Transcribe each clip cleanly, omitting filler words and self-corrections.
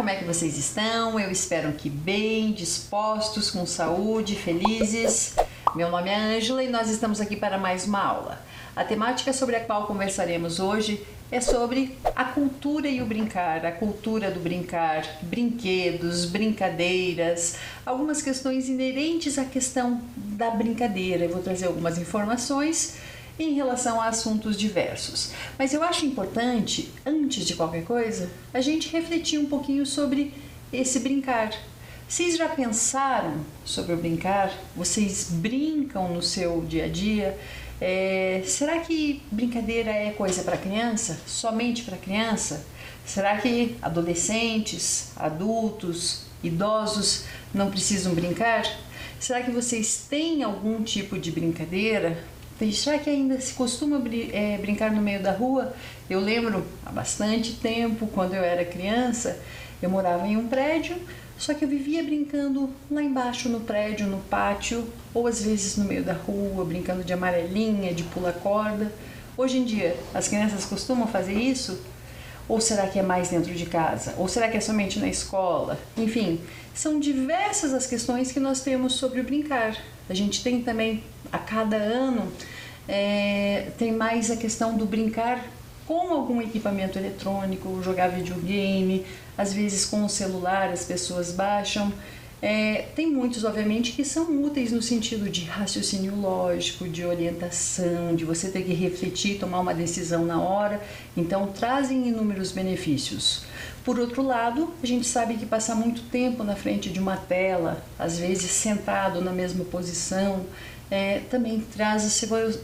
como é que vocês estão? Eu espero que bem, dispostos, com saúde, felizes. Meu nome é Ângela e nós estamos aqui para mais uma aula. A temática sobre a qual conversaremos hoje é sobre a cultura e o brincar, a cultura do brincar, brinquedos, brincadeiras, algumas questões inerentes à questão da brincadeira. Eu vou trazer algumas informações em relação a assuntos diversos. Mas eu acho importante, antes de qualquer coisa, a gente refletir um pouquinho sobre esse brincar. Vocês já pensaram sobre o brincar? Vocês brincam no seu dia a dia? Será que brincadeira é coisa para criança? Somente para criança? Será que adolescentes, adultos, idosos não precisam brincar? Será que vocês têm algum tipo de brincadeira? Será que ainda se costuma brincar no meio da rua? Eu lembro há bastante tempo, quando eu era criança, eu morava em um prédio, só que eu vivia brincando lá embaixo no prédio, no pátio, ou às vezes no meio da rua, brincando de amarelinha, de pula-corda. Hoje em dia, as crianças costumam fazer isso? Ou será que é mais dentro de casa? Ou será que é somente na escola? Enfim, são diversas as questões que nós temos sobre o brincar. A gente tem também, a cada ano, tem mais a questão do brincar com algum equipamento eletrônico, jogar videogame, às vezes com o celular as pessoas baixam. Tem muitos, obviamente, que são úteis no sentido de raciocínio lógico, de orientação, de você ter que refletir, tomar uma decisão na hora, então trazem inúmeros benefícios. Por outro lado, a gente sabe que passar muito tempo na frente de uma tela, às vezes sentado na mesma posição, também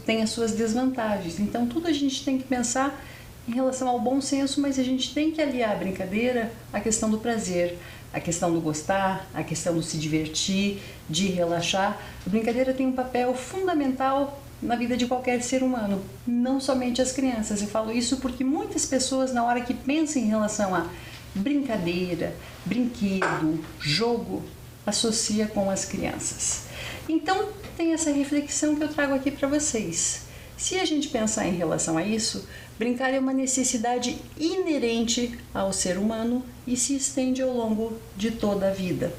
tem as suas desvantagens. Então tudo a gente tem que pensar em relação ao bom senso, mas a gente tem que aliar a brincadeira à questão do prazer, a questão do gostar, a questão do se divertir, de relaxar. A brincadeira tem um papel fundamental na vida de qualquer ser humano, não somente as crianças. Eu falo isso porque muitas pessoas, na hora que pensam em relação a brincadeira, brinquedo, jogo, associa com as crianças. Então, tem essa reflexão que eu trago aqui para vocês. Se a gente pensar em relação a isso, brincar é uma necessidade inerente ao ser humano e se estende ao longo de toda a vida.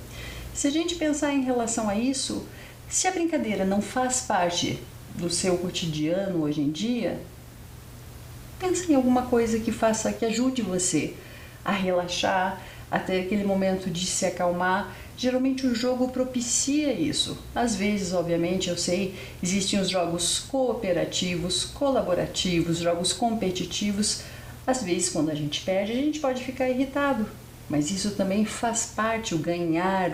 Se a gente pensar em relação a isso, se a brincadeira não faz parte do seu cotidiano hoje em dia, pensa em alguma coisa que ajude você a relaxar, a ter aquele momento de se acalmar. Geralmente o jogo propicia isso. Às vezes, obviamente, eu sei, existem os jogos cooperativos, colaborativos, jogos competitivos. Às vezes, quando a gente perde, a gente pode ficar irritado. Mas isso também faz parte, o ganhar,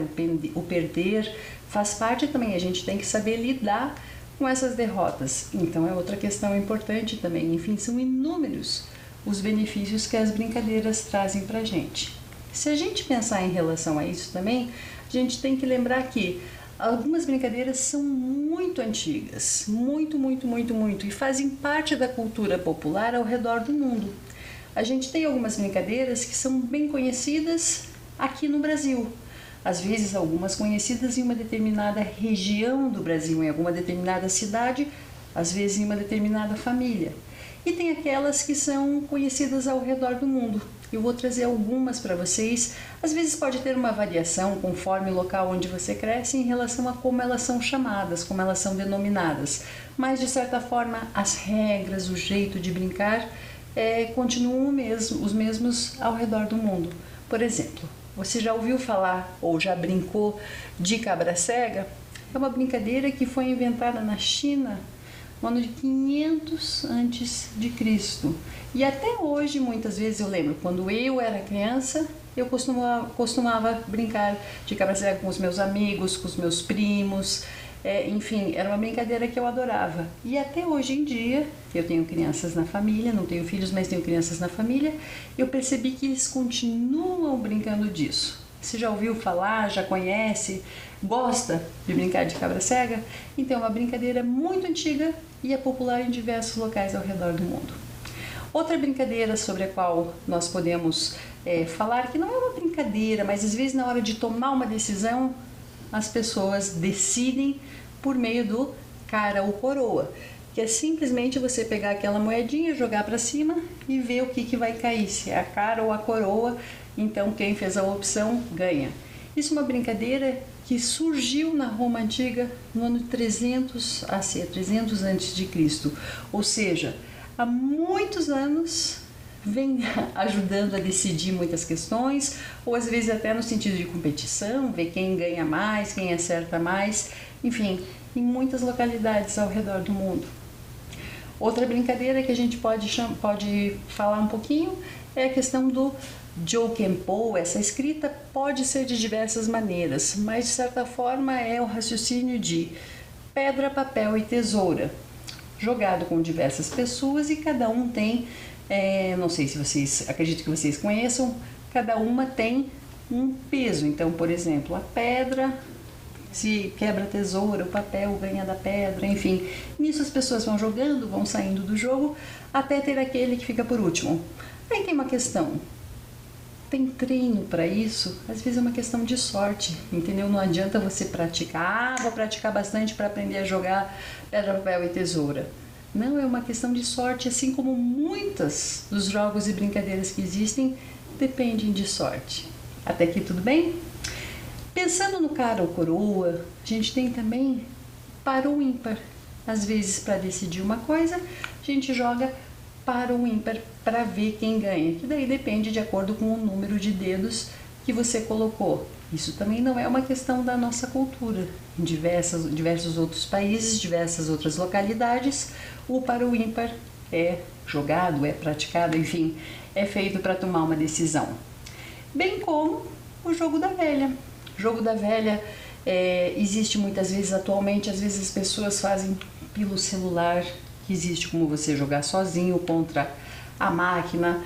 o perder, faz parte também. A gente tem que saber lidar com essas derrotas. Então é outra questão importante também. Enfim, são inúmeros os benefícios que as brincadeiras trazem pra gente. Se a gente pensar em relação a isso também, a gente tem que lembrar que algumas brincadeiras são muito antigas, muito, e fazem parte da cultura popular ao redor do mundo. A gente tem algumas brincadeiras que são bem conhecidas aqui no Brasil, às vezes algumas conhecidas em uma determinada região do Brasil, em alguma determinada cidade, às vezes em uma determinada família. E tem aquelas que são conhecidas ao redor do mundo. Eu vou trazer algumas para vocês. Às vezes pode ter uma variação conforme o local onde você cresce em relação a como elas são chamadas, como elas são denominadas. Mas, de certa forma, as regras, o jeito de brincar continuam os mesmos ao redor do mundo. Por exemplo, você já ouviu falar ou já brincou de cabra cega? É uma brincadeira que foi inventada na China no ano de 500 antes de Cristo. E até hoje, muitas vezes, eu lembro, quando eu era criança, eu costumava brincar de cabra cega com os meus amigos, com os meus primos. Enfim, era uma brincadeira que eu adorava. E até hoje em dia, eu tenho crianças na família, não tenho filhos, mas tenho crianças na família, eu percebi que eles continuam brincando disso. Você já ouviu falar, já conhece, gosta de brincar de cabra cega? Então é uma brincadeira muito antiga e é popular em diversos locais ao redor do mundo. Outra brincadeira sobre a qual nós podemos falar, que não é uma brincadeira, mas às vezes na hora de tomar uma decisão, as pessoas decidem por meio do cara ou coroa. que é simplesmente você pegar aquela moedinha, jogar para cima e ver o que vai cair, se é a cara ou a coroa. Então quem fez a opção ganha. Isso é uma brincadeira que surgiu na Roma Antiga no ano 300 AC, 300 a.C. Ou seja, há muitos anos vem ajudando a decidir muitas questões, ou às vezes até no sentido de competição, ver quem ganha mais, quem acerta mais, enfim, em muitas localidades ao redor do mundo. Outra brincadeira que a gente pode falar um pouquinho é a questão do Jōkenpō. Essa escrita pode ser de diversas maneiras, mas de certa forma é o raciocínio de pedra, papel e tesoura, jogado com diversas pessoas e cada um tem, não sei se vocês, acredito que vocês conheçam, cada uma tem um peso. Então, por exemplo, a pedra, se quebra a tesoura, o papel ganha da pedra, enfim. Nisso as pessoas vão jogando, vão saindo do jogo, até ter aquele que fica por último. Aí tem uma questão, tem treino para isso? Às vezes é uma questão de sorte, entendeu? Não adianta você praticar, vou praticar bastante para aprender a jogar pedra, papel e tesoura. Não, é uma questão de sorte, assim como muitas dos jogos e brincadeiras que existem dependem de sorte. Até aqui tudo bem? Pensando no cara ou coroa, a gente tem também par ou ímpar. Às vezes, para decidir uma coisa, a gente joga par ou ímpar para ver quem ganha, que daí depende de acordo com o número de dedos que você colocou. Isso também não é uma questão da nossa cultura. Em diversos outros países, diversas outras localidades, o par ou ímpar é jogado, é praticado, enfim, é feito para tomar uma decisão. Bem como o jogo da velha. O jogo da velha existe muitas vezes atualmente, às vezes as pessoas fazem pelo celular, que existe como você jogar sozinho contra a máquina,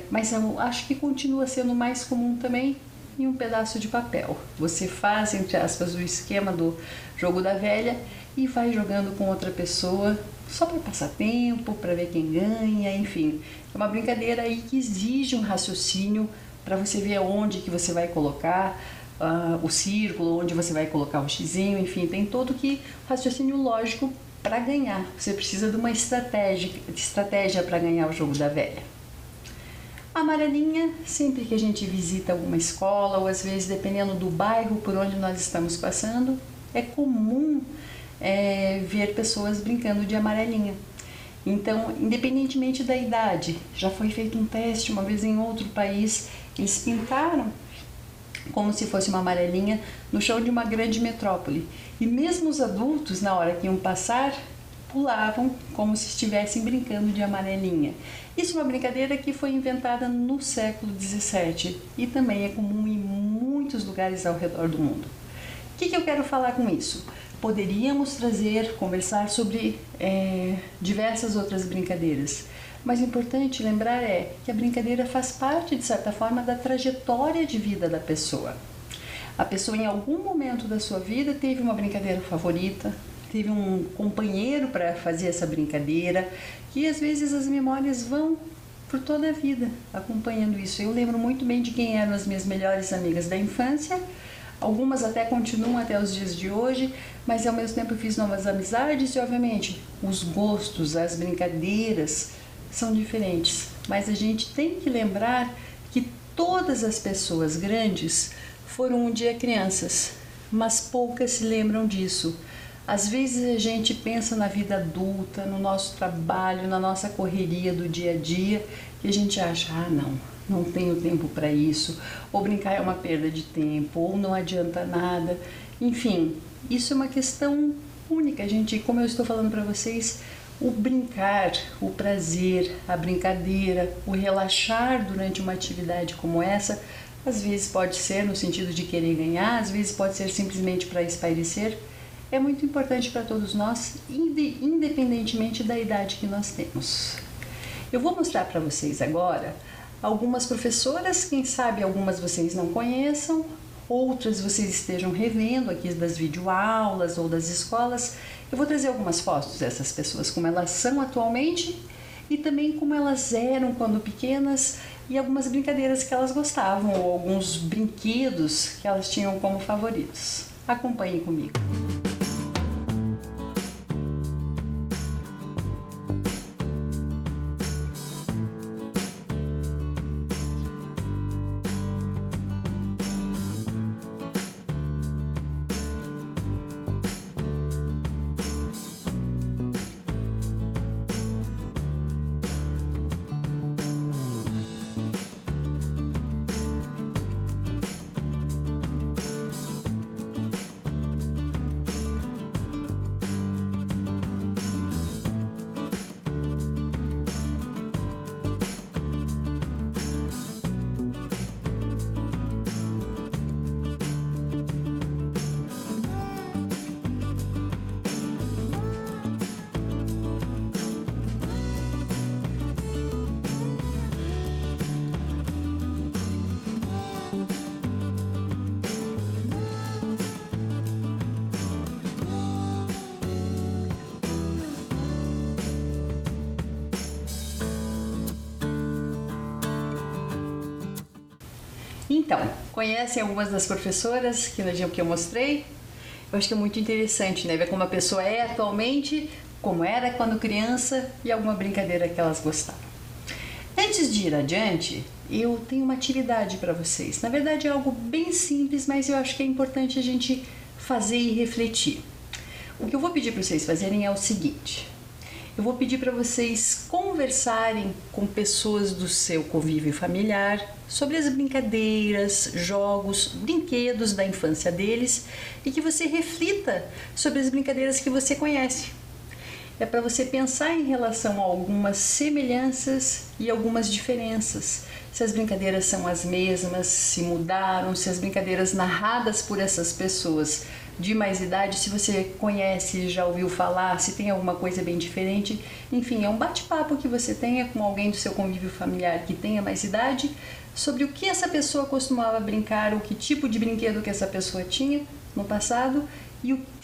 mas eu acho que continua sendo mais comum também em um pedaço de papel. Você faz, entre aspas, o esquema do jogo da velha e vai jogando com outra pessoa só para passar tempo, para ver quem ganha, enfim. É uma brincadeira aí que exige um raciocínio para você ver onde que você vai colocar o círculo, onde você vai colocar o xizinho, enfim, tem todo que raciocínio lógico para ganhar. Você precisa de uma estratégia para ganhar o jogo da velha. A amarelinha, sempre que a gente visita alguma escola, ou às vezes dependendo do bairro por onde nós estamos passando, é comum ver pessoas brincando de amarelinha. Então, independentemente da idade, já foi feito um teste uma vez em outro país, eles pintaram como se fosse uma amarelinha no chão de uma grande metrópole. E mesmo os adultos, na hora que iam passar, pulavam como se estivessem brincando de amarelinha. Isso é uma brincadeira que foi inventada no século XVII e também é comum em muitos lugares ao redor do mundo. O que eu quero falar com isso? Poderíamos conversar sobre diversas outras brincadeiras, mas o importante lembrar é que a brincadeira faz parte, de certa forma, da trajetória de vida da pessoa. A pessoa, em algum momento da sua vida, teve uma brincadeira favorita, teve um companheiro para fazer essa brincadeira, e às vezes as memórias vão por toda a vida acompanhando isso. Eu lembro muito bem de quem eram as minhas melhores amigas da infância, algumas até continuam até os dias de hoje, mas ao mesmo tempo eu fiz novas amizades e, obviamente, os gostos, as brincadeiras são diferentes. Mas a gente tem que lembrar que todas as pessoas grandes foram um dia crianças, mas poucas se lembram disso. Às vezes a gente pensa na vida adulta, no nosso trabalho, na nossa correria do dia a dia, e a gente acha, não tenho tempo para isso, ou brincar é uma perda de tempo, ou não adianta nada. Enfim, isso é uma questão única. Como eu estou falando para vocês, o brincar, o prazer, a brincadeira, o relaxar durante uma atividade como essa, às vezes pode ser no sentido de querer ganhar, às vezes pode ser simplesmente para espairecer. É muito importante para todos nós, independentemente da idade que nós temos. Eu vou mostrar para vocês agora algumas professoras, quem sabe algumas vocês não conheçam, outras vocês estejam revendo aqui das videoaulas ou das escolas. Eu vou trazer algumas fotos dessas pessoas, como elas são atualmente e também como elas eram quando pequenas e algumas brincadeiras que elas gostavam ou alguns brinquedos que elas tinham como favoritos. Acompanhem comigo. Então, conhecem algumas das professoras que eu mostrei? Eu acho que é muito interessante, né? Ver como a pessoa é atualmente, como era quando criança e alguma brincadeira que elas gostavam. Antes de ir adiante, eu tenho uma atividade para vocês. Na verdade é algo bem simples, mas eu acho que é importante a gente fazer e refletir. O que eu vou pedir para vocês fazerem é o seguinte: eu vou pedir para vocês conversarem com pessoas do seu convívio familiar sobre as brincadeiras, jogos, brinquedos da infância deles e que você reflita sobre as brincadeiras que você conhece. É para você pensar em relação a algumas semelhanças e algumas diferenças. Se as brincadeiras são as mesmas, se mudaram, se as brincadeiras narradas por essas pessoas de mais idade, se você conhece, já ouviu falar, se tem alguma coisa bem diferente. Enfim, é um bate-papo que você tenha com alguém do seu convívio familiar que tenha mais idade sobre o que essa pessoa costumava brincar, o que tipo de brinquedo que essa pessoa tinha no passado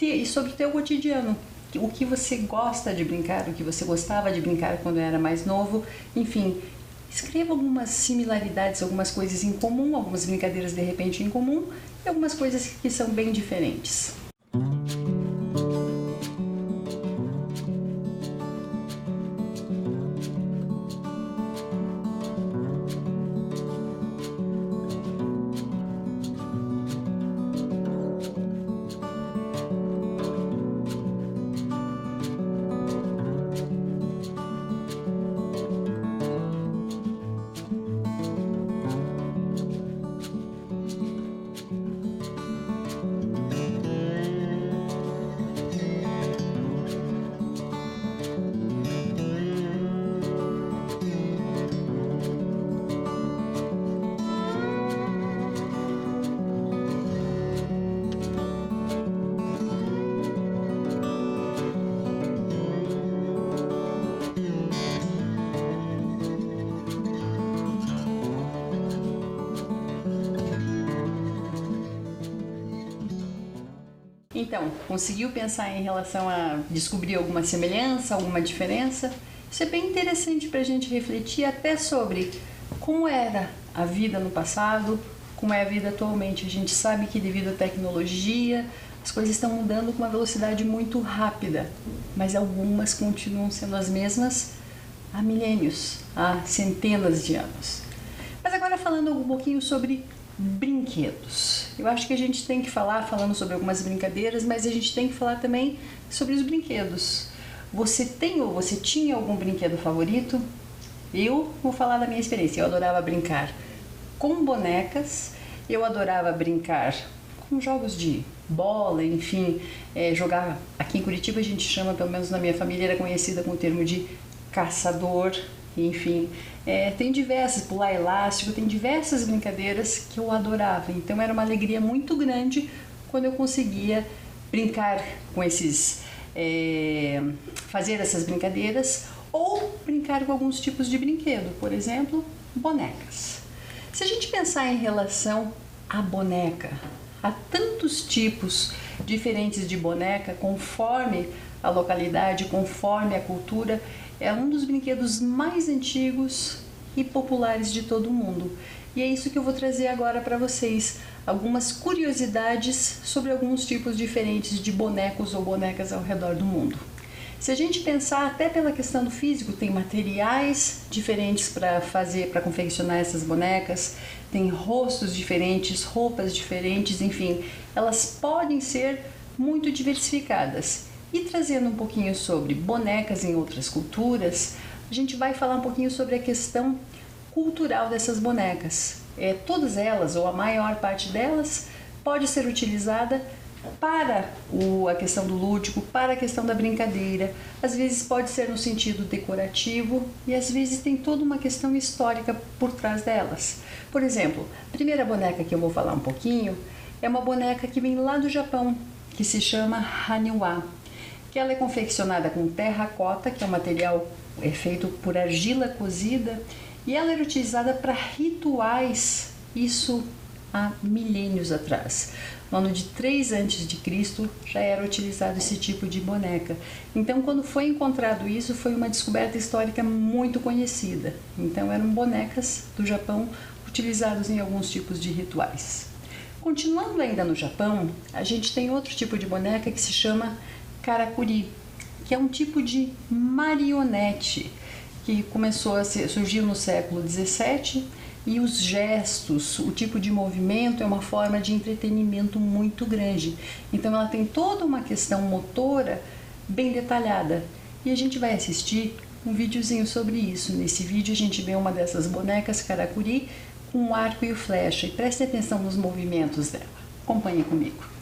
e sobre o teu cotidiano. O que você gosta de brincar, o que você gostava de brincar quando era mais novo. Enfim, escreva algumas similaridades, algumas coisas em comum, algumas brincadeiras de repente em comum e algumas coisas que são bem diferentes. Então, conseguiu pensar em relação a descobrir alguma semelhança, alguma diferença? Isso é bem interessante para a gente refletir até sobre como era a vida no passado, como é a vida atualmente. A gente sabe que devido à tecnologia, as coisas estão mudando com uma velocidade muito rápida, mas algumas continuam sendo as mesmas há milênios, há centenas de anos. Mas agora falando um pouquinho sobre brinquedos. Eu acho que a gente tem que falar, falando sobre algumas brincadeiras, mas a gente tem que falar também sobre os brinquedos. Você tem ou você tinha algum brinquedo favorito? Eu vou falar da minha experiência. Eu adorava brincar com bonecas, eu adorava brincar com jogos de bola, enfim, jogar. Aqui em Curitiba a gente chama, pelo menos na minha família, era conhecida com o termo de caçador. Enfim, tem diversas, pular elástico, tem diversas brincadeiras que eu adorava. Então era uma alegria muito grande quando eu conseguia brincar com fazer essas brincadeiras ou brincar com alguns tipos de brinquedo, por exemplo, bonecas. Se a gente pensar em relação à boneca, há tantos tipos diferentes de boneca conforme a localidade, conforme a cultura. É um dos brinquedos mais antigos e populares de todo mundo. E é isso que eu vou trazer agora para vocês. Algumas curiosidades sobre alguns tipos diferentes de bonecos ou bonecas ao redor do mundo. Se a gente pensar até pela questão do físico, tem materiais diferentes para confeccionar essas bonecas, tem rostos diferentes, roupas diferentes, enfim, elas podem ser muito diversificadas. E trazendo um pouquinho sobre bonecas em outras culturas, a gente vai falar um pouquinho sobre a questão cultural dessas bonecas. Todas elas, ou a maior parte delas, pode ser utilizada para a questão do lúdico, para a questão da brincadeira. Às vezes pode ser no sentido decorativo e às vezes tem toda uma questão histórica por trás delas. Por exemplo, a primeira boneca que eu vou falar um pouquinho é uma boneca que vem lá do Japão, que se chama Haniwa. Que ela é confeccionada com terracota, que é um material feito por argila cozida, e ela era utilizada para rituais, isso há milênios atrás. No ano de 3 a.C. já era utilizado esse tipo de boneca. Então, quando foi encontrado isso, foi uma descoberta histórica muito conhecida. Então, eram bonecas do Japão utilizados em alguns tipos de rituais. Continuando ainda no Japão, a gente tem outro tipo de boneca que se chama karakuri, que é um tipo de marionete que surgiu no século XVII, e os gestos, o tipo de movimento é uma forma de entretenimento muito grande. Então ela tem toda uma questão motora bem detalhada. E a gente vai assistir um videozinho sobre isso. Nesse vídeo a gente vê uma dessas bonecas karakuri com o arco e o flecha. E preste atenção nos movimentos dela. Acompanhe comigo.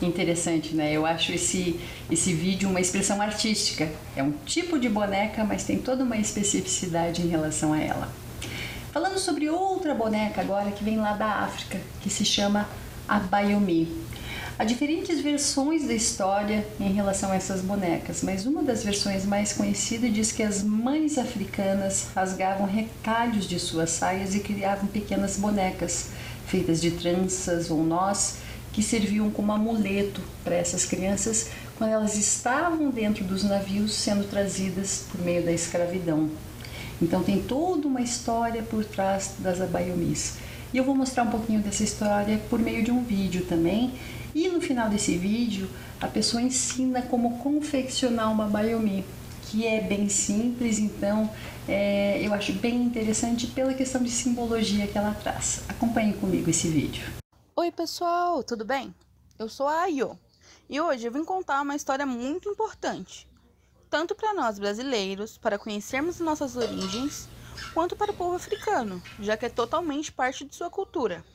Interessante, né? Eu acho esse vídeo uma expressão artística. É um tipo de boneca, mas tem toda uma especificidade em relação a ela. Falando sobre outra boneca agora que vem lá da África, que se chama Abayomi. Há diferentes versões da história em relação a essas bonecas, mas uma das versões mais conhecidas diz que as mães africanas rasgavam retalhos de suas saias e criavam pequenas bonecas feitas de tranças ou nós que serviam como amuleto para essas crianças quando elas estavam dentro dos navios sendo trazidas por meio da escravidão. Então tem toda uma história por trás das Abayomis. E eu vou mostrar um pouquinho dessa história por meio de um vídeo também. E no final desse vídeo, a pessoa ensina como confeccionar uma Abayomi, que é bem simples, então eu acho bem interessante pela questão de simbologia que ela traz. Acompanhem comigo esse vídeo. Oi pessoal, tudo bem? Eu sou a Ayo e hoje eu vim contar uma história muito importante, tanto para nós brasileiros, para conhecermos nossas origens, quanto para o povo africano, já que é totalmente parte de sua cultura.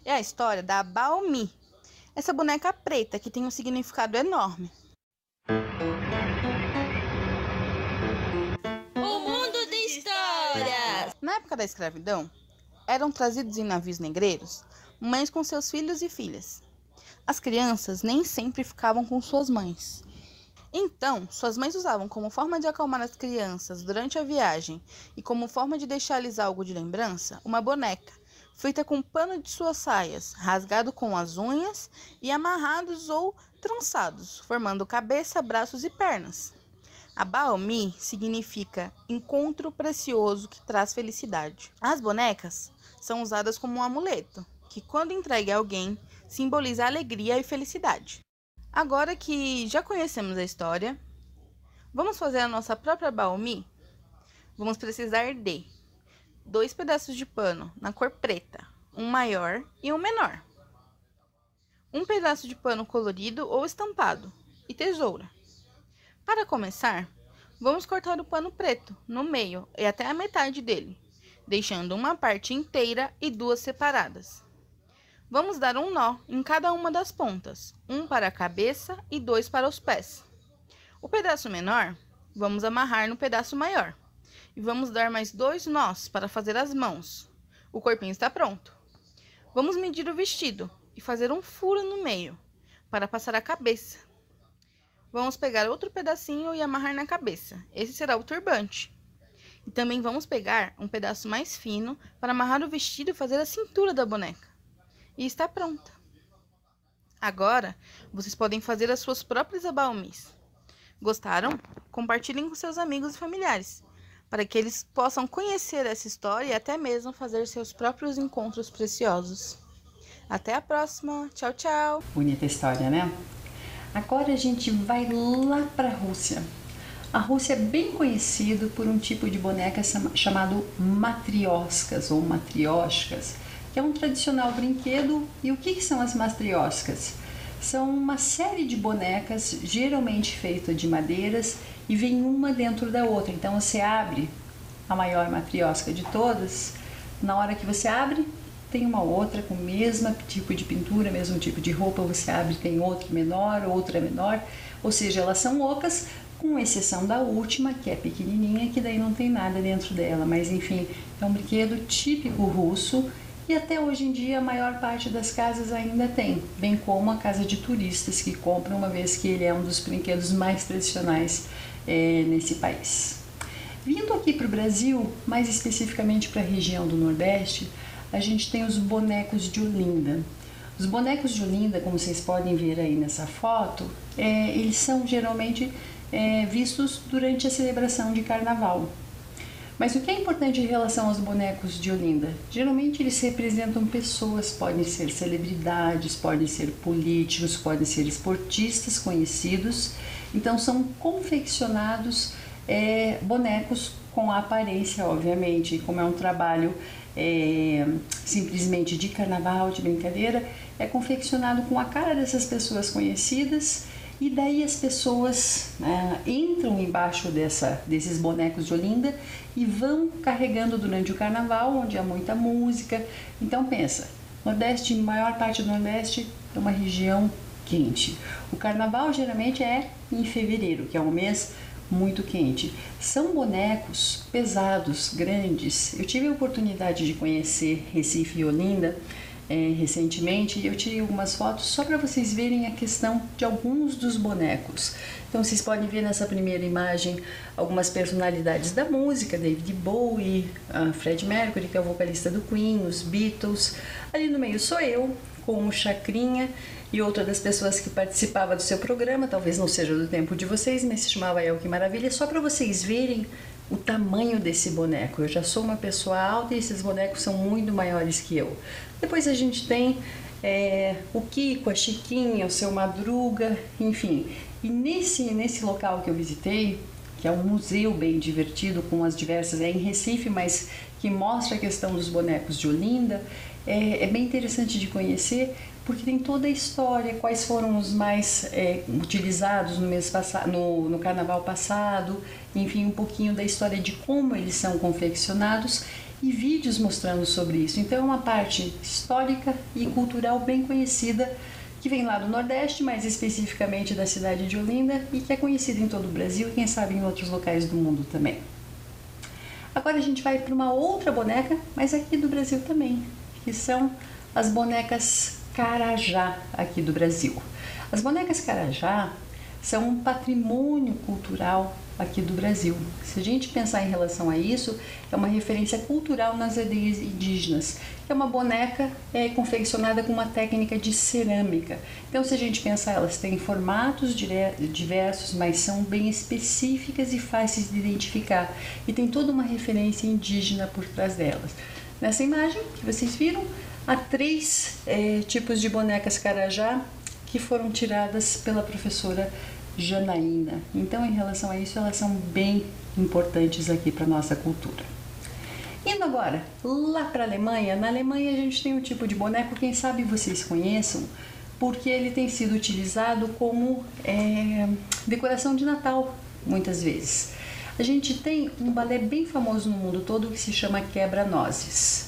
É a história da Abayomi, essa boneca preta que tem um significado enorme. O mundo de histórias! Na época da escravidão, eram trazidos em navios negreiros mães com seus filhos e filhas. As crianças nem sempre ficavam com suas mães. Então, suas mães usavam como forma de acalmar as crianças durante a viagem e como forma de deixar-lhes algo de lembrança, uma boneca, feita com pano de suas saias, rasgado com as unhas e amarrados ou trançados, formando cabeça, braços e pernas. Abayomi significa encontro precioso que traz felicidade. As bonecas são usadas como um amuleto, que quando entregue a alguém, simboliza alegria e felicidade. Agora que já conhecemos a história, vamos fazer a nossa própria Abayomi? Vamos precisar de 2 pedaços de pano na cor preta, um maior e um menor, um pedaço de pano colorido ou estampado e tesoura. Para começar, vamos cortar o pano preto no meio e até a metade dele, deixando uma parte inteira e 2 separadas. Vamos dar um nó em cada uma das pontas, um para a cabeça e 2 para os pés. O pedaço menor, vamos amarrar no pedaço maior. E vamos dar mais 2 nós para fazer as mãos. O corpinho está pronto. Vamos medir o vestido e fazer um furo no meio, para passar a cabeça. Vamos pegar outro pedacinho e amarrar na cabeça. Esse será o turbante. E também vamos pegar um pedaço mais fino para amarrar o vestido e fazer a cintura da boneca. E está pronta. Agora, vocês podem fazer as suas próprias Abayomis. Gostaram? Compartilhem com seus amigos e familiares, para que eles possam conhecer essa história e até mesmo fazer seus próprios encontros preciosos. Até a próxima. Tchau, tchau. Bonita história, né? Agora a gente vai lá para a Rússia. A Rússia é bem conhecida por um tipo de boneca chamado matrioscas ou matrioshkas, que é um tradicional brinquedo. E o que são as matrioshkas? São uma série de bonecas, geralmente feitas de madeiras, e vem uma dentro da outra. Então você abre a maior matrioshka de todas, na hora que você abre, tem uma outra com o mesmo tipo de pintura, mesmo tipo de roupa, você abre, tem outra menor, ou seja, elas são ocas, com exceção da última, que é pequenininha, que daí não tem nada dentro dela, mas enfim, é um brinquedo típico russo. E até hoje em dia a maior parte das casas ainda tem, bem como a casa de turistas que compram, uma vez que ele é um dos brinquedos mais tradicionais nesse país. Vindo aqui para o Brasil, mais especificamente para a região do Nordeste, a gente tem os bonecos de Olinda. Os bonecos de Olinda, como vocês podem ver aí nessa foto, eles são geralmente vistos durante a celebração de carnaval. Mas o que é importante em relação aos bonecos de Olinda? Geralmente eles representam pessoas, podem ser celebridades, podem ser políticos, podem ser esportistas conhecidos. Então são confeccionados bonecos com a aparência, obviamente, como é um trabalho simplesmente de carnaval, de brincadeira, é confeccionado com a cara dessas pessoas conhecidas. E daí as pessoas entram embaixo desses bonecos de Olinda e vão carregando durante o carnaval, onde há muita música. Então pensa, Nordeste, maior parte do Nordeste é uma região quente. O carnaval geralmente é em fevereiro, que é um mês muito quente. São bonecos pesados, grandes. Eu tive a oportunidade de conhecer Recife e Olinda recentemente e eu tirei algumas fotos só para vocês verem a questão de alguns dos bonecos. Então vocês podem ver nessa primeira imagem algumas personalidades da música, David Bowie, Fred Mercury, que é o vocalista do Queen, os Beatles. Ali no meio sou eu, com o Chacrinha e outra das pessoas que participava do seu programa, talvez não seja do tempo de vocês, mas se chamava El Que Maravilha, só para vocês verem o tamanho desse boneco. Eu já sou uma pessoa alta e esses bonecos são muito maiores que eu. Depois a gente tem o Kiko, a Chiquinha, o Seu Madruga, enfim. E nesse local que eu visitei, que é um museu bem divertido, com as diversas, é em Recife, mas que mostra a questão dos bonecos de Olinda, é bem interessante de conhecer, porque tem toda a história, quais foram os mais utilizados no mês passado, no carnaval passado, enfim, um pouquinho da história de como eles são confeccionados e vídeos mostrando sobre isso. Então é uma parte histórica e cultural bem conhecida, que vem lá do Nordeste, mais especificamente da cidade de Olinda, e que é conhecida em todo o Brasil e quem sabe em outros locais do mundo também. Agora a gente vai para uma outra boneca, mas aqui do Brasil também, que são as bonecas Carajá aqui do Brasil. As bonecas Carajá são um patrimônio cultural aqui do Brasil. Se a gente pensar em relação a isso, é uma referência cultural nas aldeias indígenas. É uma boneca confeccionada com uma técnica de cerâmica. Então, se a gente pensar, elas têm formatos diversos, mas são bem específicas e fáceis de identificar. E tem toda uma referência indígena por trás delas. Nessa imagem que vocês viram, há 3 tipos de bonecas Carajá que foram tiradas pela professora Janaína. Então, em relação a isso, elas são bem importantes aqui para a nossa cultura. Indo agora lá para a Alemanha, na Alemanha a gente tem um tipo de boneco, quem sabe vocês conheçam, porque ele tem sido utilizado como decoração de Natal, muitas vezes. A gente tem um balé bem famoso no mundo todo que se chama Quebra-Nozes.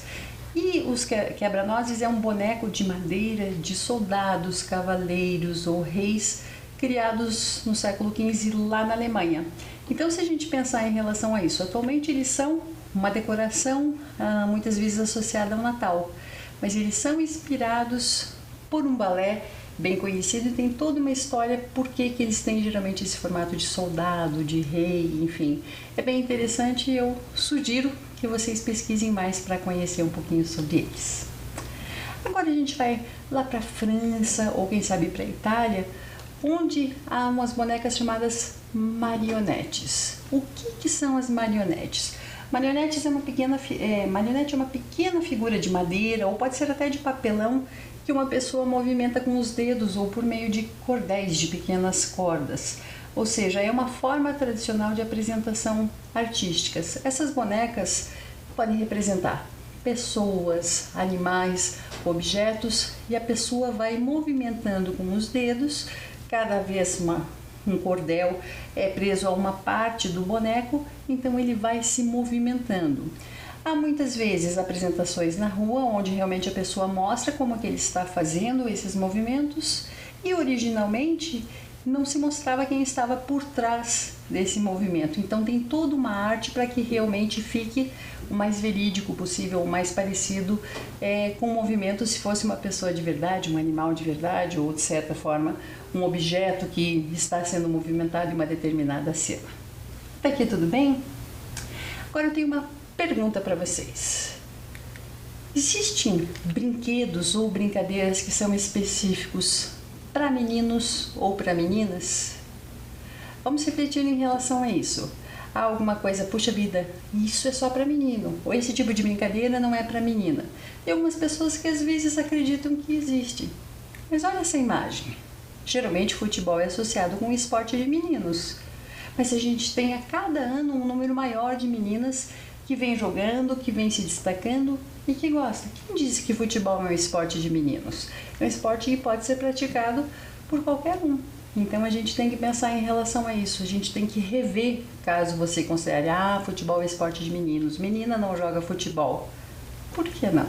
E os Quebra-Nozes é um boneco de madeira de soldados, cavaleiros ou reis criados no século XV lá na Alemanha. Então, se a gente pensar em relação a isso, atualmente eles são uma decoração muitas vezes associada ao Natal, mas eles são inspirados por um balé bem conhecido e tem toda uma história por que eles têm geralmente esse formato de soldado, de rei, enfim. É bem interessante e eu sugiro que vocês pesquisem mais para conhecer um pouquinho sobre eles. Agora a gente vai lá para a França ou quem sabe para a Itália, onde há umas bonecas chamadas marionetes. O que são as marionetes? Marionetes marionete é uma pequena figura de madeira ou pode ser até de papelão que uma pessoa movimenta com os dedos ou por meio de cordéis de pequenas cordas. Ou seja, é uma forma tradicional de apresentação artística. Essas bonecas podem representar pessoas, animais, objetos e a pessoa vai movimentando com os dedos, cada vez um cordel é preso a uma parte do boneco, então ele vai se movimentando. Há muitas vezes apresentações na rua onde realmente a pessoa mostra como é que ele está fazendo esses movimentos e originalmente não se mostrava quem estava por trás desse movimento. Então tem toda uma arte para que realmente fique o mais verídico possível, o mais parecido com o movimento se fosse uma pessoa de verdade, um animal de verdade ou de certa forma um objeto que está sendo movimentado em uma determinada cena. Até aqui tudo bem? Agora eu tenho uma pergunta para vocês. Existem brinquedos ou brincadeiras que são específicos para meninos ou para meninas? Vamos refletir em relação a isso. Há alguma coisa, puxa vida, isso é só para menino, ou esse tipo de brincadeira não é para menina. Tem algumas pessoas que às vezes acreditam que existe. Mas olha essa imagem. Geralmente futebol é associado com o esporte de meninos. Mas a gente tem a cada ano um número maior de meninas que vem jogando, que vem se destacando e que gosta. Quem disse que futebol é um esporte de meninos? É um esporte que pode ser praticado por qualquer um. Então a gente tem que pensar em relação a isso. A gente tem que rever, caso você considere, futebol é esporte de meninos, menina não joga futebol. Por que não?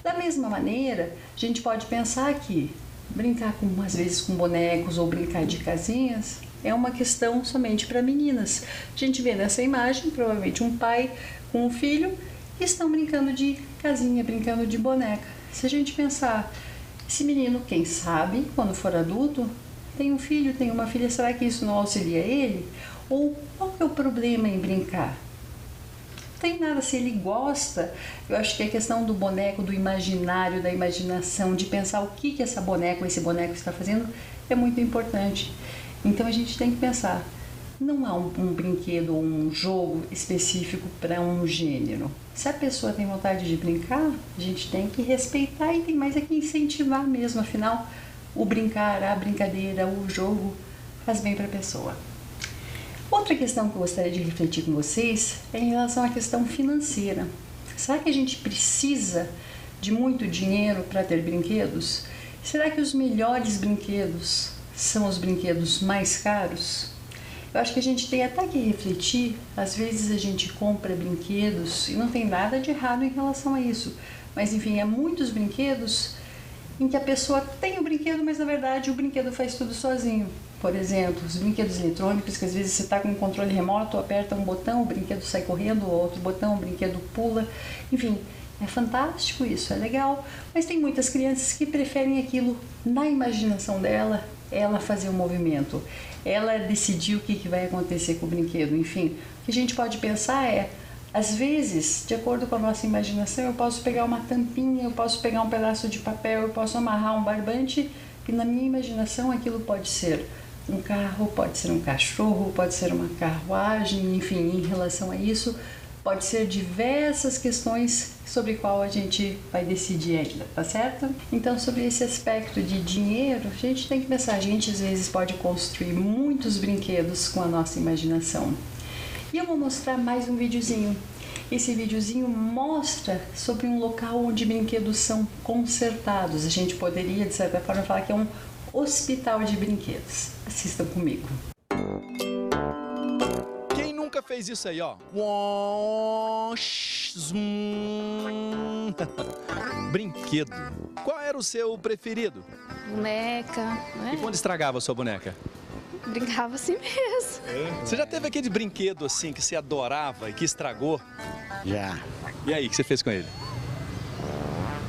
Da mesma maneira, a gente pode pensar que brincar às vezes com bonecos ou brincar de casinhas é uma questão somente para meninas. A gente vê nessa imagem, provavelmente um pai com um filho, que estão brincando de casinha, brincando de boneca. Se a gente pensar, esse menino, quem sabe, quando for adulto, tem um filho, tem uma filha, será que isso não auxilia ele? Ou qual que é o problema em brincar? Não tem nada, se ele gosta. Eu acho que a questão do boneco, do imaginário, da imaginação, de pensar o que essa boneca ou esse boneco está fazendo, é muito importante. Então a gente tem que pensar, não há um brinquedo ou um jogo específico para um gênero. Se a pessoa tem vontade de brincar, a gente tem que respeitar e tem mais é que incentivar mesmo. Afinal, o brincar, a brincadeira, o jogo faz bem para a pessoa. Outra questão que eu gostaria de refletir com vocês é em relação à questão financeira. Será que a gente precisa de muito dinheiro para ter brinquedos? Será que os melhores brinquedos são os brinquedos mais caros? Eu acho que a gente tem até que refletir. Às vezes a gente compra brinquedos e não tem nada de errado em relação a isso. Mas enfim, há muitos brinquedos em que a pessoa tem o brinquedo, mas na verdade o brinquedo faz tudo sozinho. Por exemplo, os brinquedos eletrônicos, que às vezes você está com um controle remoto, aperta um botão, o brinquedo sai correndo, o outro botão, o brinquedo pula. Enfim, é fantástico isso, é legal. Mas tem muitas crianças que preferem aquilo na imaginação dela, ela fazer o movimento, ela decidir o que vai acontecer com o brinquedo. Enfim, o que a gente pode pensar é, às vezes, de acordo com a nossa imaginação, eu posso pegar uma tampinha, eu posso pegar um pedaço de papel, eu posso amarrar um barbante e na minha imaginação aquilo pode ser um carro, pode ser um cachorro, pode ser uma carruagem, enfim, em relação a isso, pode ser diversas questões sobre qual a gente vai decidir ainda, tá certo? Então, sobre esse aspecto de dinheiro, a gente tem que pensar, a gente às vezes pode construir muitos brinquedos com a nossa imaginação. E eu vou mostrar mais um videozinho. Esse videozinho mostra sobre um local onde brinquedos são consertados. A gente poderia, de certa forma, falar que é um hospital de brinquedos. Assistam comigo. Quem nunca fez isso aí, ó? Brinquedo. Qual era o seu preferido? Boneca, né? E quando estragava a sua boneca? Brincava assim mesmo. Você já teve aquele brinquedo assim que você adorava e que estragou? Já. E aí, o que você fez com ele?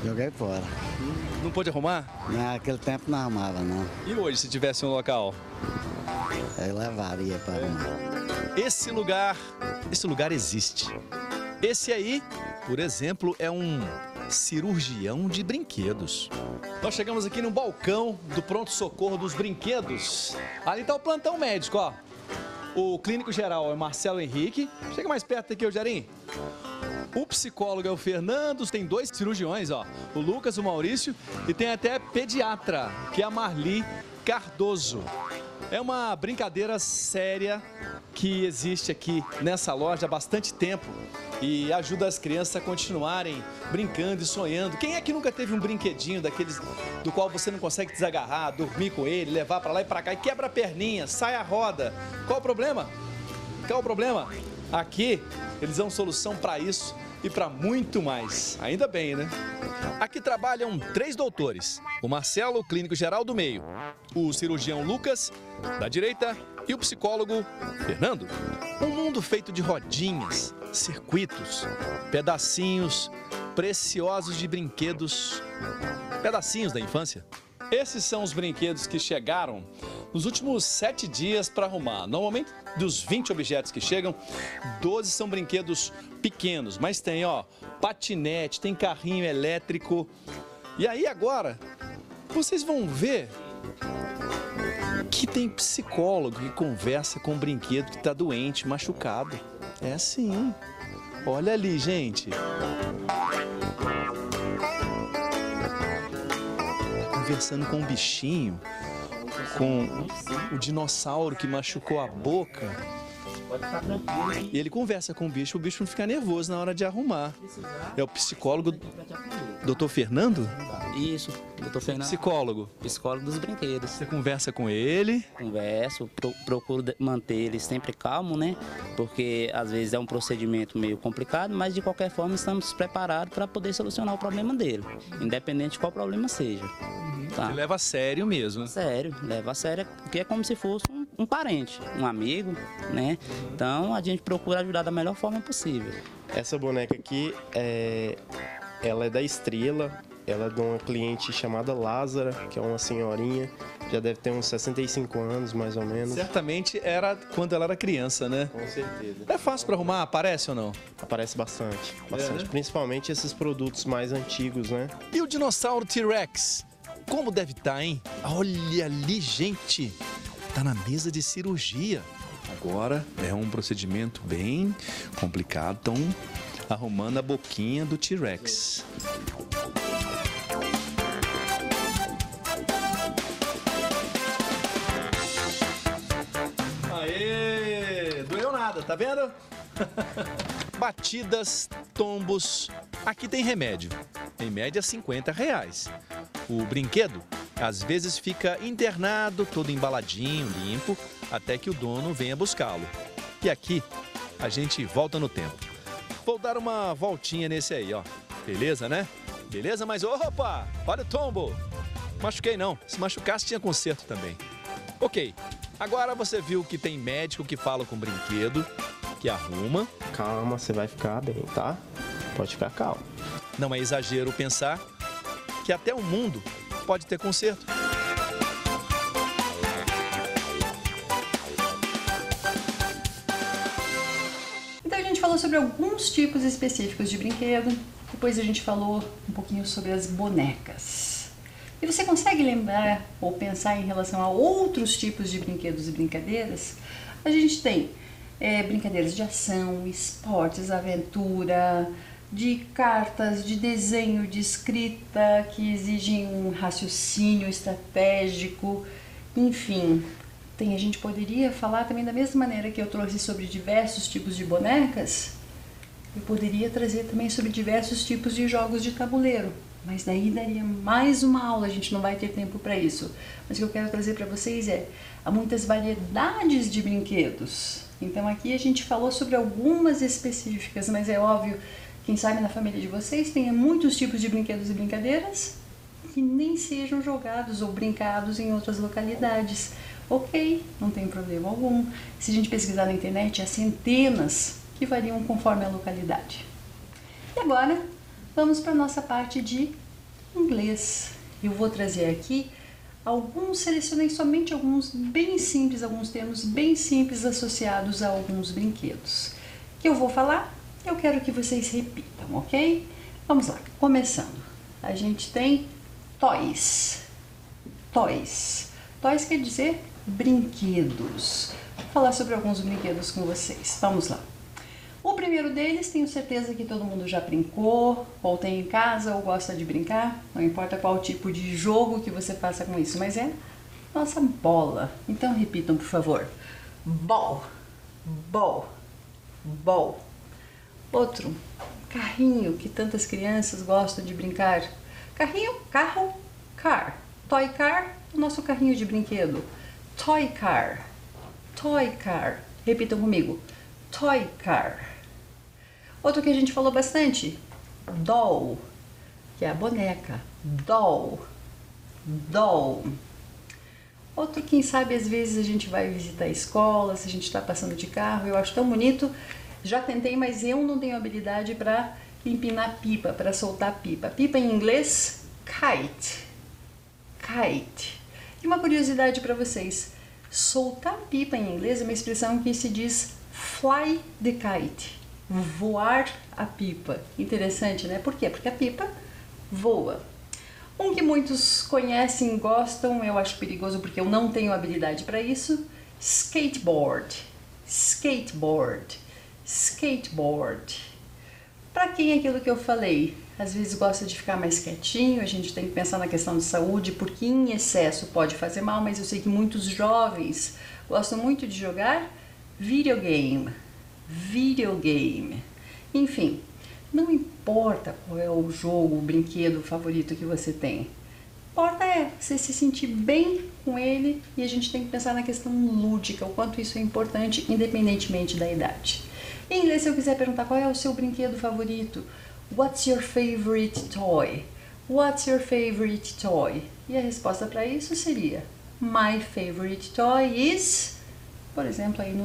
Joguei fora. Não pôde arrumar? Naquele tempo não arrumava, não. E hoje, se tivesse um local? Eu levaria para arrumar. Esse lugar existe. Esse aí, por exemplo, é um cirurgião de brinquedos. Nós chegamos aqui no balcão do pronto-socorro dos brinquedos. Ali está o plantão médico, ó. O clínico geral é Marcelo Henrique. Chega mais perto aqui, ô Jarim. O psicólogo é o Fernando, tem 2 cirurgiões, ó. O Lucas, o Maurício e tem até pediatra, que é a Marli Cardoso. É uma brincadeira séria que existe aqui nessa loja há bastante tempo e ajuda as crianças a continuarem brincando e sonhando. Quem é que nunca teve um brinquedinho daqueles do qual você não consegue desagarrar, dormir com ele, levar pra lá e pra cá e quebra a perninha, sai a roda? Qual o problema? Qual o problema? Aqui eles dão solução para isso e para muito mais. Ainda bem, né? Aqui trabalham 3 doutores. O Marcelo, o clínico geral do meio. O cirurgião Lucas, da direita. E o psicólogo Fernando. Um mundo feito de rodinhas, circuitos, pedacinhos preciosos de brinquedos. Pedacinhos da infância. Esses são os brinquedos que chegaram nos últimos 7 dias para arrumar. Normalmente, dos 20 objetos que chegam, 12 são brinquedos pequenos. Mas tem, ó, patinete, tem carrinho elétrico. E aí agora, vocês vão ver que tem psicólogo que conversa com um brinquedo que está doente, machucado. É assim. Olha ali, gente. Conversando com um bichinho, com o dinossauro que machucou a boca. E ele conversa com o bicho não fica nervoso na hora de arrumar. É o psicólogo Dr. Fernando? Isso, Dr. Fernando. Psicólogo. Psicólogo dos brinquedos. Você conversa com ele? Converso, procuro manter ele sempre calmo, né? Porque às vezes é um procedimento meio complicado, mas de qualquer forma estamos preparados para poder solucionar o problema dele, independente de qual problema seja. Tá? Você leva a sério mesmo. Sério, leva a sério, porque é como se fosse um parente, um amigo, né? Então a gente procura ajudar da melhor forma possível. Essa boneca aqui, ela é da Estrela, ela é de uma cliente chamada Lázara, que é uma senhorinha, já deve ter uns 65 anos, mais ou menos. Certamente era quando ela era criança, né? Com certeza. É fácil para arrumar? Aparece ou não? Aparece bastante, né? Principalmente esses produtos mais antigos, né? E o dinossauro T-Rex? Como deve estar, hein? Olha ali, gente! Tá na mesa de cirurgia. Agora é um procedimento bem complicado. Estão arrumando a boquinha do T-Rex. Aê! Doeu nada, tá vendo? Batidas, tombos. Aqui tem remédio. Em média, R$50. O brinquedo, às vezes, fica internado, todo embaladinho, limpo, até que o dono venha buscá-lo. E aqui, a gente volta no tempo. Vou dar uma voltinha nesse aí, ó. Beleza, né? Beleza, mas opa! Olha o tombo! Machuquei não. Se machucasse, tinha conserto também. Ok, agora você viu que tem médico que fala com o brinquedo, que arruma. Calma, você vai ficar bem, tá? Pode ficar calmo. Não é exagero pensar que até o mundo pode ter conserto. Então a gente falou sobre alguns tipos específicos de brinquedo, depois a gente falou um pouquinho sobre as bonecas. E você consegue lembrar ou pensar em relação a outros tipos de brinquedos e brincadeiras? A gente tem brincadeiras de ação, esportes, aventura, de cartas, de desenho, de escrita, que exigem um raciocínio estratégico, enfim. A gente poderia falar também da mesma maneira que eu trouxe sobre diversos tipos de bonecas, eu poderia trazer também sobre diversos tipos de jogos de tabuleiro. Mas daí daria mais uma aula, a gente não vai ter tempo para isso. Mas o que eu quero trazer para vocês há muitas variedades de brinquedos. Então aqui a gente falou sobre algumas específicas, mas é óbvio, quem sabe na família de vocês tenha muitos tipos de brinquedos e brincadeiras que nem sejam jogados ou brincados em outras localidades. Ok, não tem problema algum. Se a gente pesquisar na internet, há centenas que variam conforme a localidade. E agora, vamos para a nossa parte de inglês. Eu vou trazer aqui selecionei somente alguns bem simples, alguns termos bem simples associados a alguns brinquedos. Que eu vou falar, eu quero que vocês repitam, ok? Vamos lá, começando. A gente tem toys. Toys. Toys quer dizer brinquedos. Vou falar sobre alguns brinquedos com vocês. Vamos lá. O primeiro deles, tenho certeza que todo mundo já brincou, ou tem em casa, ou gosta de brincar. Não importa qual tipo de jogo que você faça com isso, mas é nossa bola. Então repitam, por favor. Ball, ball, ball. Outro, carrinho, que tantas crianças gostam de brincar. Carrinho, carro, car. Toy car, o nosso carrinho de brinquedo. Toy car, toy car. Repitam comigo. Toy car. Outro que a gente falou bastante, doll, que é a boneca. Doll, doll. Outro, quem sabe, às vezes a gente vai visitar escolas, a gente está passando de carro, eu acho tão bonito. Já tentei, mas eu não tenho habilidade para empinar pipa, para soltar pipa. Pipa em inglês, kite. Kite. E uma curiosidade para vocês, soltar pipa em inglês é uma expressão que se diz fly the kite, voar a pipa. Interessante, né? Por quê? Porque a pipa voa. Um que muitos conhecem, gostam, eu acho perigoso porque eu não tenho habilidade para isso, skateboard. Skateboard. Skateboard. Para quem é aquilo que eu falei? Às vezes gosta de ficar mais quietinho, a gente tem que pensar na questão de saúde, porque em excesso pode fazer mal, mas eu sei que muitos jovens gostam muito de jogar videogame. Videogame. Enfim, não importa qual é o jogo, o brinquedo favorito que você tem. Importa você se sentir bem com ele, e a gente tem que pensar na questão lúdica, o quanto isso é importante, independentemente da idade. Em inglês, se eu quiser perguntar qual é o seu brinquedo favorito, what's your favorite toy? What's your favorite toy? E a resposta para isso seria, my favorite toy is Por exemplo, aí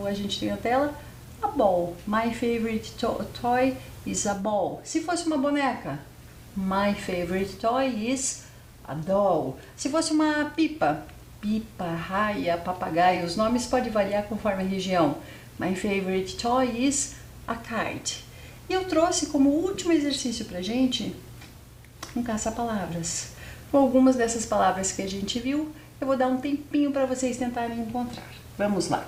a gente tem na tela a ball. My favorite toy is a ball. Se fosse uma boneca, my favorite toy is a doll. Se fosse uma pipa, pipa, raia, papagaio, os nomes podem variar conforme a região. My favorite toy is a kite. E eu trouxe como último exercício pra gente um caça-palavras. Com algumas dessas palavras que a gente viu, eu vou dar um tempinho para vocês tentarem encontrar. Vamos lá!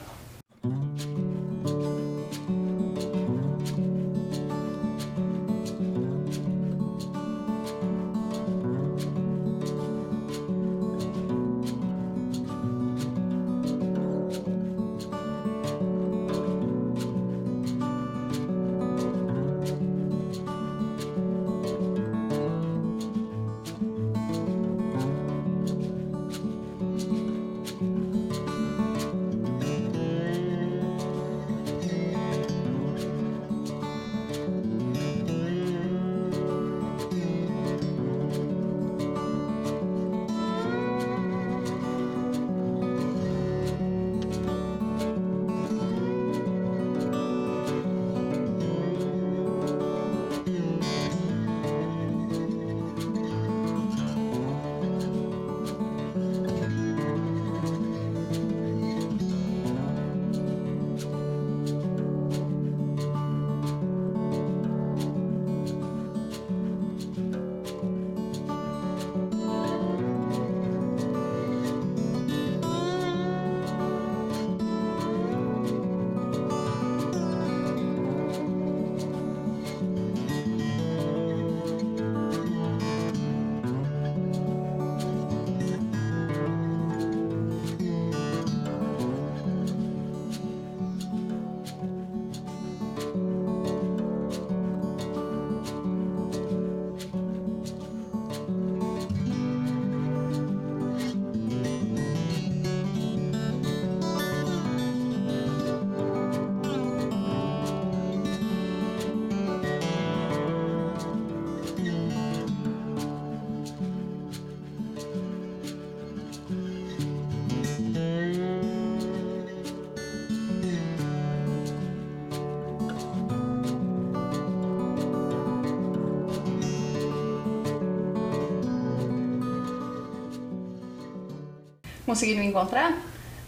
Conseguiram encontrar?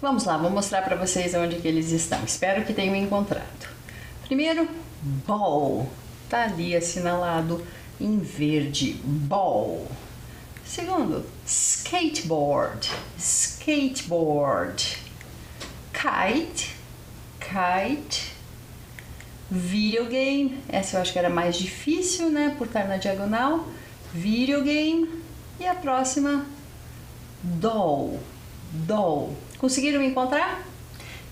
Vamos lá, vou mostrar para vocês onde que eles estão. Espero que tenham encontrado. Primeiro, ball. Tá ali assinalado em verde, ball. Segundo, skateboard. Skateboard. Kite. Kite. Videogame. Essa eu acho que era mais difícil, né? Por estar na diagonal. Videogame. E a próxima, doll. Doll. Conseguiram encontrar?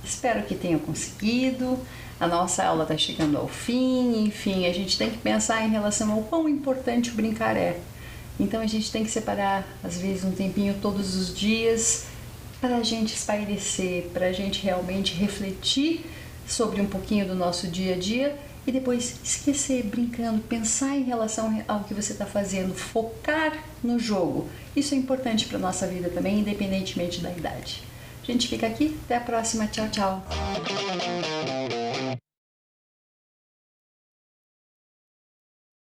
Espero que tenham conseguido. A nossa aula está chegando ao fim. Enfim, a gente tem que pensar em relação ao quão importante o brincar é. Então a gente tem que separar, às vezes, um tempinho todos os dias para a gente espairecer, para a gente realmente refletir sobre um pouquinho do nosso dia a dia e depois esquecer, brincando, pensar em relação ao que você está fazendo, focar no jogo. Isso é importante para a nossa vida também, independentemente da idade. A gente fica aqui, até a próxima, tchau, tchau!